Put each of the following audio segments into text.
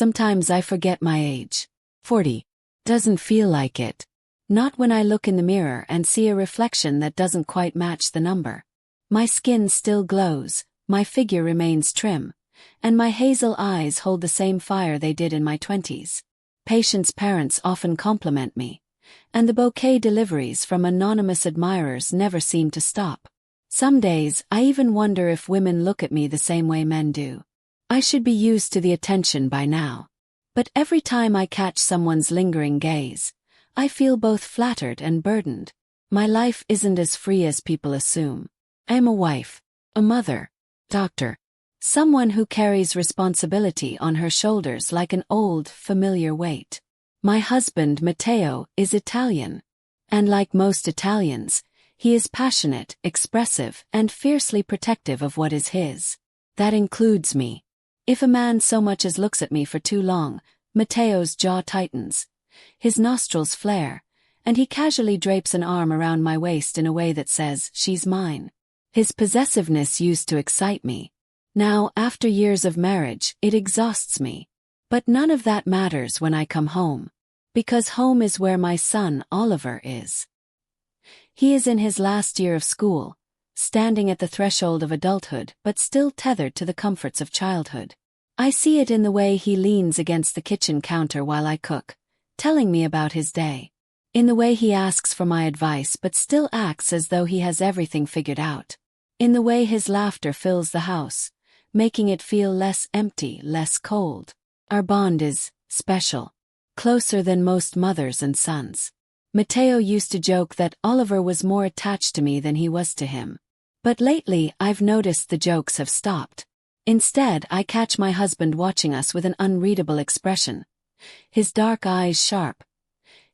Sometimes I forget my age. 40. Doesn't feel like it. Not when I look in the mirror and see a reflection that doesn't quite match the number. My skin still glows, my figure remains trim, and my hazel eyes hold the same fire they did in my 20s. Patients' parents often compliment me, and the bouquet deliveries from anonymous admirers never seem to stop. Some days, I even wonder if women look at me the same way men do. I should be used to the attention by now. But every time I catch someone's lingering gaze, I feel both flattered and burdened. My life isn't as free as people assume. I am a wife, a mother, doctor, someone who carries responsibility on her shoulders like an old, familiar weight. My husband, Matteo, is Italian. And like most Italians, he is passionate, expressive, and fiercely protective of what is his. That includes me. If a man so much as looks at me for too long, Matteo's jaw tightens, his nostrils flare, and he casually drapes an arm around my waist in a way that says, "She's mine." His possessiveness used to excite me. Now, after years of marriage, it exhausts me. But none of that matters when I come home. Because home is where my son, Oliver, is. He is in his last year of school, standing at the threshold of adulthood but still tethered to the comforts of childhood. I see it in the way he leans against the kitchen counter while I cook, telling me about his day. In the way he asks for my advice but still acts as though he has everything figured out. In the way his laughter fills the house, making it feel less empty, less cold. Our bond is special, closer than most mothers and sons. Matteo used to joke that Oliver was more attached to me than he was to him. But lately I've noticed the jokes have stopped. Instead, I catch my husband watching us with an unreadable expression. His dark eyes sharp.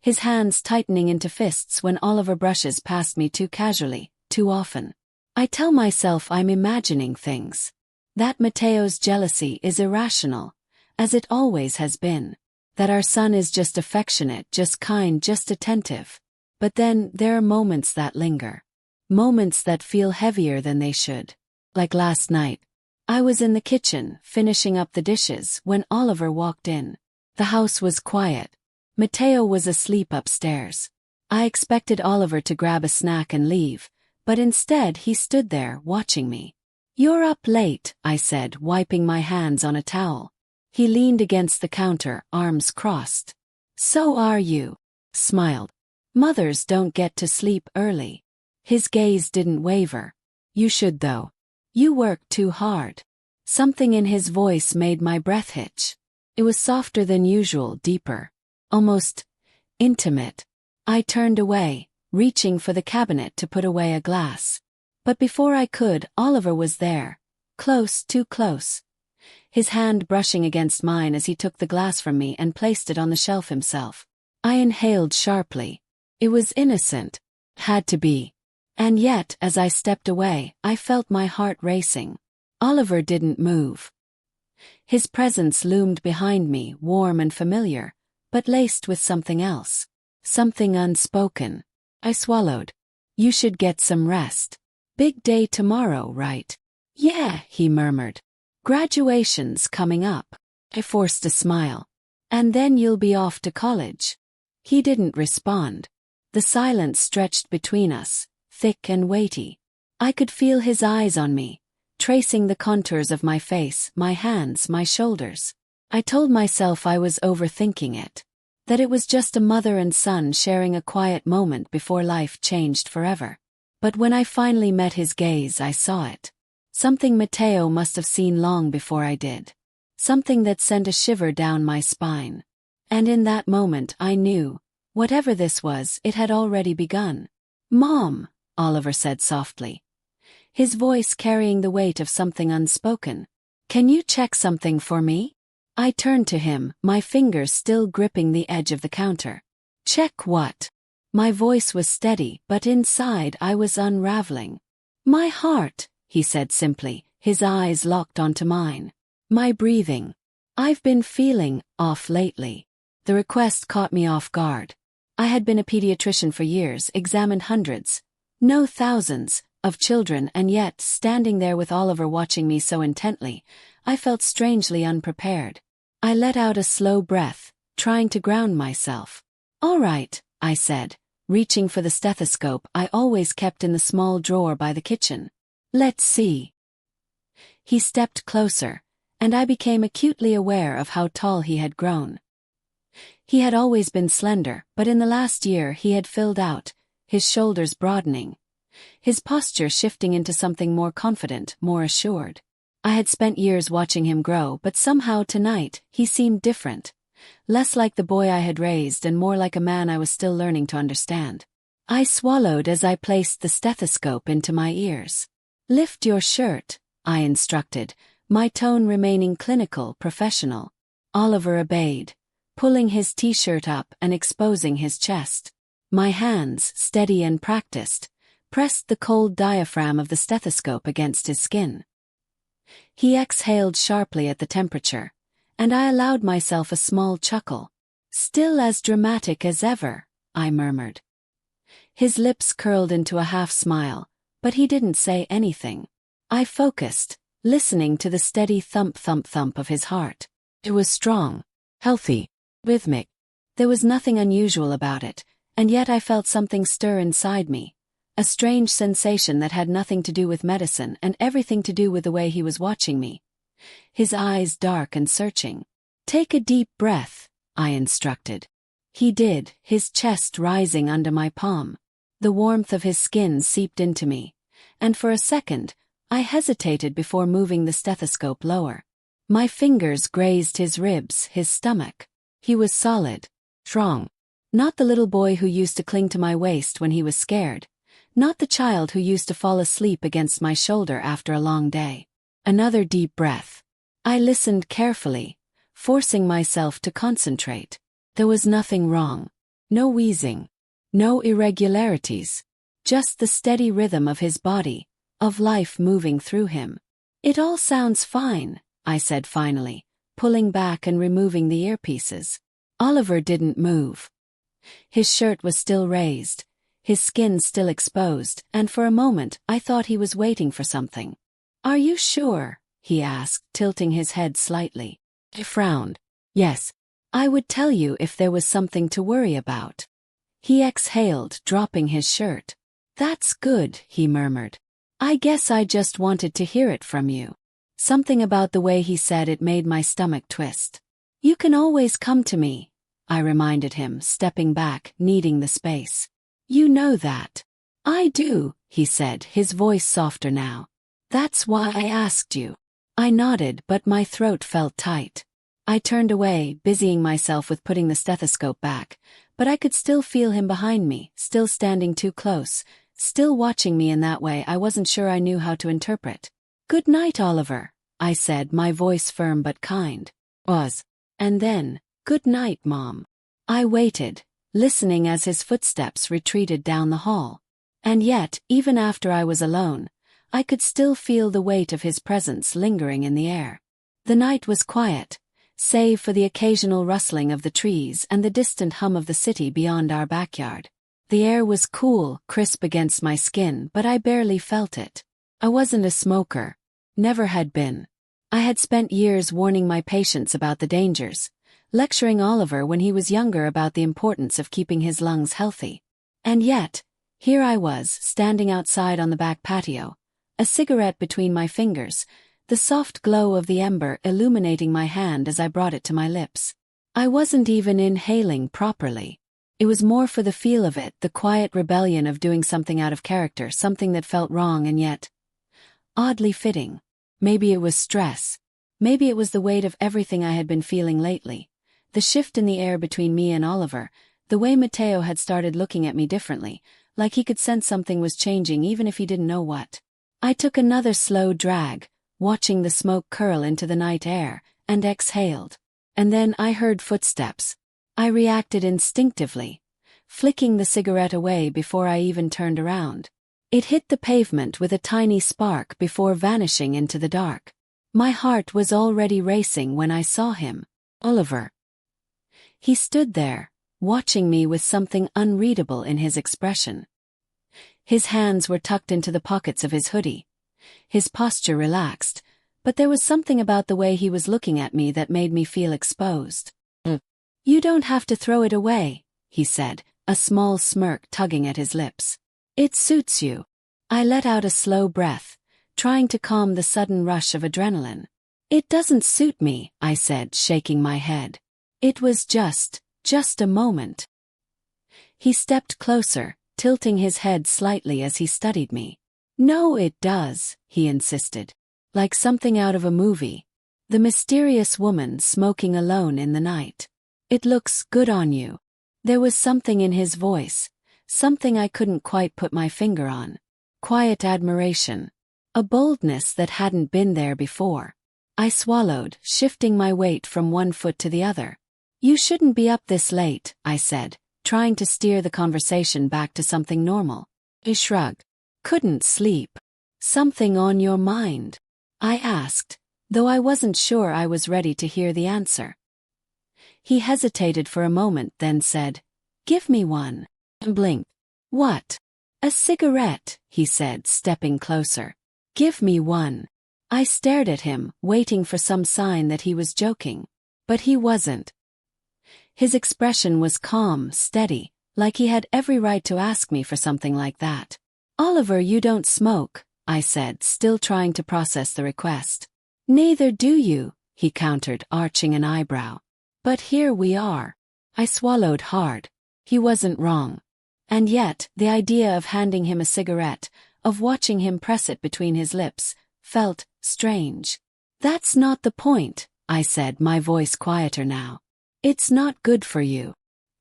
His hands tightening into fists when Oliver brushes past me too casually, too often. I tell myself I'm imagining things. That Matteo's jealousy is irrational, as it always has been. That our son is just affectionate, just kind, just attentive. But then, there are moments that linger. Moments that feel heavier than they should. Like last night. I was in the kitchen, finishing up the dishes, when Oliver walked in. The house was quiet. Matteo was asleep upstairs. I expected Oliver to grab a snack and leave, but instead he stood there, watching me. "You're up late," I said, wiping my hands on a towel. He leaned against the counter, arms crossed. "So are you," smiled. "Mothers don't get to sleep early." His gaze didn't waver. "You should though. You work too hard." Something in his voice made my breath hitch. It was softer than usual, deeper. Almost intimate. I turned away, reaching for the cabinet to put away a glass. But before I could, Oliver was there. Close, too close. His hand brushing against mine as he took the glass from me and placed it on the shelf himself. I inhaled sharply. It was innocent. Had to be. And yet, as I stepped away, I felt my heart racing. Oliver didn't move. His presence loomed behind me, warm and familiar, but laced with something else. Something unspoken. I swallowed. "You should get some rest. Big day tomorrow, right?" "Yeah," he murmured. "Graduation's coming up." I forced a smile. "And then you'll be off to college." He didn't respond. The silence stretched between us, thick and weighty. I could feel his eyes on me, tracing the contours of my face, my hands, my shoulders. I told myself I was overthinking it. That it was just a mother and son sharing a quiet moment before life changed forever. But when I finally met his gaze, I saw it. Something Matteo must have seen long before I did. Something that sent a shiver down my spine. And in that moment I knew, whatever this was, it had already begun. "Mom," Oliver said softly, his voice carrying the weight of something unspoken. "Can you check something for me?" I turned to him, my fingers still gripping the edge of the counter. "Check what?" My voice was steady, but inside I was unraveling. "My heart," he said simply, his eyes locked onto mine. "My breathing. I've been feeling off lately." The request caught me off guard. I had been a pediatrician for years, examined hundreds, no thousands, of children, and yet, standing there with Oliver watching me so intently, I felt strangely unprepared. I let out a slow breath, trying to ground myself. "All right," I said, reaching for the stethoscope I always kept in the small drawer by the kitchen. "Let's see." He stepped closer, and I became acutely aware of how tall he had grown. He had always been slender, but in the last year he had filled out, his shoulders broadening, his posture shifting into something more confident, more assured. I had spent years watching him grow, but somehow tonight he seemed different, less like the boy I had raised and more like a man I was still learning to understand. I swallowed as I placed the stethoscope into my ears. "Lift your shirt," I instructed, my tone remaining clinical, professional. Oliver obeyed, pulling his t-shirt up and exposing his chest. My hands, steady and practiced, pressed the cold diaphragm of the stethoscope against his skin. He exhaled sharply at the temperature, and I allowed myself a small chuckle. "Still as dramatic as ever," I murmured. His lips curled into a half-smile, but he didn't say anything. I focused, listening to the steady thump-thump-thump of his heart. It was strong, healthy, rhythmic. There was nothing unusual about it, and yet I felt something stir inside me. A strange sensation that had nothing to do with medicine and everything to do with the way he was watching me. His eyes dark and searching. "Take a deep breath," I instructed. He did, his chest rising under my palm. The warmth of his skin seeped into me, and for a second, I hesitated before moving the stethoscope lower. My fingers grazed his ribs, his stomach. He was solid, strong. Not the little boy who used to cling to my waist when he was scared. Not the child who used to fall asleep against my shoulder after a long day. Another deep breath. I listened carefully, forcing myself to concentrate. There was nothing wrong. No wheezing. No irregularities. Just the steady rhythm of his body, of life moving through him. "It all sounds fine," I said finally, pulling back and removing the earpieces. Oliver didn't move. His shirt was still raised, his skin still exposed, and for a moment I thought he was waiting for something. "Are you sure?" he asked, tilting his head slightly. I frowned. "Yes. I would tell you if there was something to worry about." He exhaled, dropping his shirt. "That's good," he murmured. "I guess I just wanted to hear it from you." Something about the way he said it made my stomach twist. "You can always come to me," I reminded him, stepping back, needing the space. "You know that." "I do," he said, his voice softer now. "That's why I asked you." I nodded, but my throat felt tight. I turned away, busying myself with putting the stethoscope back, but I could still feel him behind me, still standing too close, still watching me in that way I wasn't sure I knew how to interpret. "Good night, Oliver," I said, my voice firm but kind. And then, "Good night, Mom." I waited, listening as his footsteps retreated down the hall. And yet, even after I was alone, I could still feel the weight of his presence lingering in the air. The night was quiet, save for the occasional rustling of the trees and the distant hum of the city beyond our backyard. The air was cool, crisp against my skin, but I barely felt it. I wasn't a smoker. Never had been. I had spent years warning my patients about the dangers, lecturing Oliver when he was younger about the importance of keeping his lungs healthy. And yet, here I was, standing outside on the back patio, a cigarette between my fingers, the soft glow of the ember illuminating my hand as I brought it to my lips. I wasn't even inhaling properly. It was more for the feel of it, the quiet rebellion of doing something out of character, something that felt wrong and yet oddly fitting. Maybe it was stress. Maybe it was the weight of everything I had been feeling lately. The shift in the air between me and Oliver, the way Matteo had started looking at me differently, like he could sense something was changing even if he didn't know what. I took another slow drag, watching the smoke curl into the night air, and exhaled. And then I heard footsteps. I reacted instinctively, flicking the cigarette away before I even turned around. It hit the pavement with a tiny spark before vanishing into the dark. My heart was already racing when I saw him. Oliver. He stood there, watching me with something unreadable in his expression. His hands were tucked into the pockets of his hoodie, his posture relaxed, but there was something about the way he was looking at me that made me feel exposed. You don't have to throw it away, he said, a small smirk tugging at his lips. It suits you. I let out a slow breath, trying to calm the sudden rush of adrenaline. It doesn't suit me, I said, shaking my head. It was just a moment. He stepped closer, tilting his head slightly as he studied me. No, it does, he insisted. Like something out of a movie. The mysterious woman smoking alone in the night. It looks good on you. There was something in his voice, something I couldn't quite put my finger on. Quiet admiration. A boldness that hadn't been there before. I swallowed, shifting my weight from one foot to the other. You shouldn't be up this late, I said, trying to steer the conversation back to something normal. He shrugged. Couldn't sleep. Something on your mind? I asked, though I wasn't sure I was ready to hear the answer. He hesitated for a moment, then said, Give me one. And blinked. What? A cigarette, he said, stepping closer. Give me one. I stared at him, waiting for some sign that he was joking. But he wasn't. His expression was calm, steady, like he had every right to ask me for something like that. Oliver, you don't smoke, I said, still trying to process the request. Neither do you, he countered, arching an eyebrow. But here we are. I swallowed hard. He wasn't wrong. And yet, the idea of handing him a cigarette, of watching him press it between his lips, felt strange. That's not the point, I said, my voice quieter now. It's not good for you.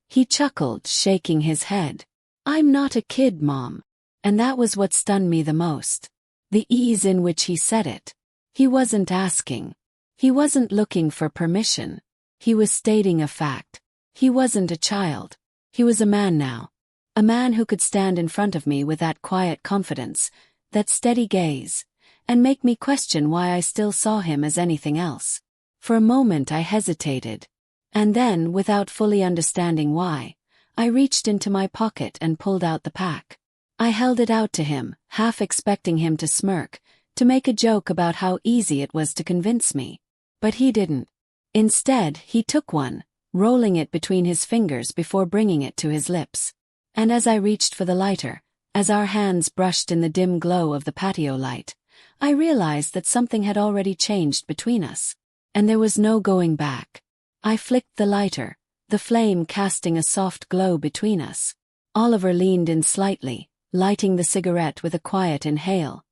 He chuckled, shaking his head. I'm not a kid, Mom. And that was what stunned me the most. The ease in which he said it. He wasn't asking. He wasn't looking for permission. He was stating a fact. He wasn't a child. He was a man now. A man who could stand in front of me with that quiet confidence, that steady gaze, and make me question why I still saw him as anything else. For a moment I hesitated. And then, without fully understanding why, I reached into my pocket and pulled out the pack. I held it out to him, half expecting him to smirk, to make a joke about how easy it was to convince me. But he didn't. Instead, he took one, rolling it between his fingers before bringing it to his lips. And as I reached for the lighter, as our hands brushed in the dim glow of the patio light, I realized that something had already changed between us. And there was no going back. I flicked the lighter, the flame casting a soft glow between us. Oliver leaned in slightly, lighting the cigarette with a quiet inhale.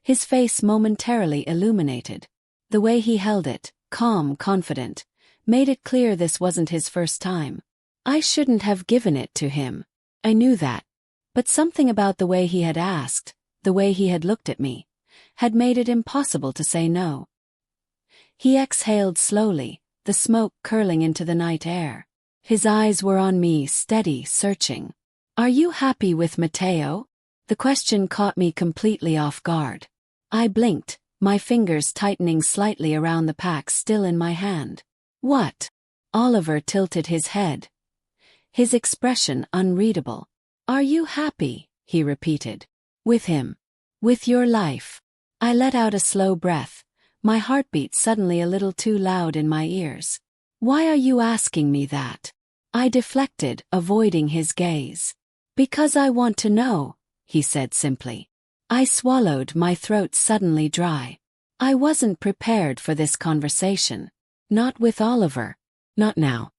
His face momentarily illuminated. The way he held it, calm, confident, made it clear this wasn't his first time. I shouldn't have given it to him. I knew that. But something about the way he had asked, the way he had looked at me, had made it impossible to say no. He exhaled slowly, the smoke curling into the night air. His eyes were on me, steady, searching. Are you happy with Matteo? The question caught me completely off guard. I blinked, my fingers tightening slightly around the pack still in my hand. What? Oliver tilted his head. His expression unreadable. Are you happy? He repeated. With him. With your life. I let out a slow breath, my heartbeat suddenly a little too loud in my ears. Why are you asking me that? I deflected, avoiding his gaze. Because I want to know, he said simply. I swallowed, my throat suddenly dry. I wasn't prepared for this conversation. Not with Oliver. Not now.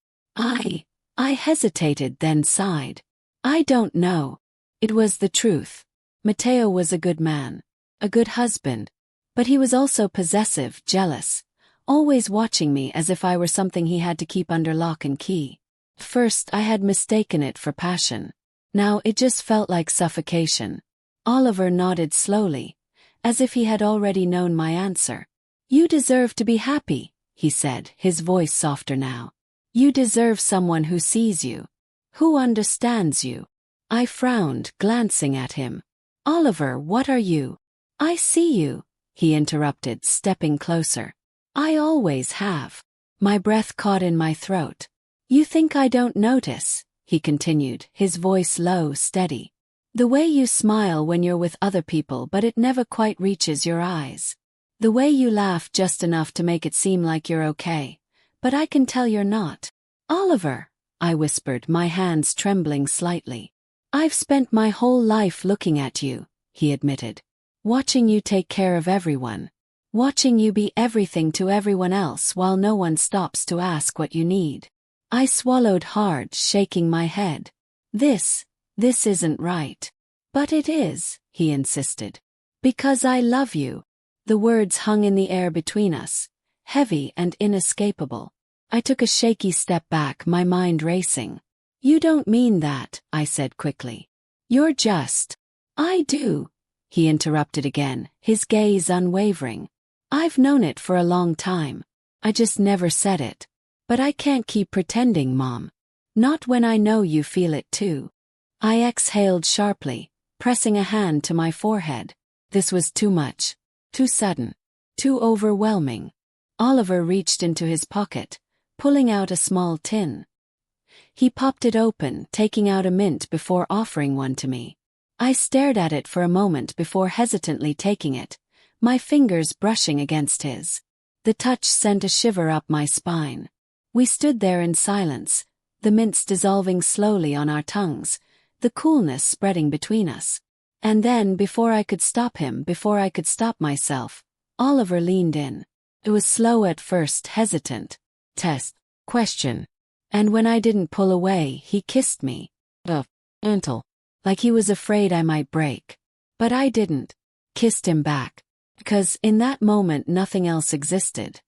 I hesitated, then sighed. I don't know. It was the truth. Matteo was a good man. A good husband. But he was also possessive, jealous, always watching me as if I were something he had to keep under lock and key. First I had mistaken it for passion. Now it just felt like suffocation. Oliver nodded slowly, as if he had already known my answer. You deserve to be happy, he said, his voice softer now. You deserve someone who sees you, who understands you. I frowned, glancing at him. Oliver, what are you? I see you, he interrupted, stepping closer. I always have. My breath caught in my throat. You think I don't notice, he continued, his voice low, steady. The way you smile when you're with other people, but it never quite reaches your eyes. The way you laugh just enough to make it seem like you're okay. But I can tell you're not. Oliver, I whispered, my hands trembling slightly. I've spent my whole life looking at you, he admitted. Watching you take care of everyone. Watching you be everything to everyone else while no one stops to ask what you need. I swallowed hard, shaking my head. This isn't right. But it is, he insisted. Because I love you. The words hung in the air between us, heavy and inescapable. I took a shaky step back, my mind racing. You don't mean that, I said quickly. You're just. I do, he interrupted again, his gaze unwavering. I've known it for a long time. I just never said it. But I can't keep pretending, Mom. Not when I know you feel it too. I exhaled sharply, pressing a hand to my forehead. This was too much. Too sudden. Too overwhelming. Oliver reached into his pocket, pulling out a small tin. He popped it open, taking out a mint before offering one to me. I stared at it for a moment before hesitantly taking it, my fingers brushing against his. The touch sent a shiver up my spine. We stood there in silence, the mints dissolving slowly on our tongues, the coolness spreading between us. And then, before I could stop him, before I could stop myself, Oliver leaned in. It was slow at first, hesitant. Test. Question. And when I didn't pull away, he kissed me. Gentle. Like he was afraid I might break. But I didn't. Kissed him back. Because, in that moment, nothing else existed.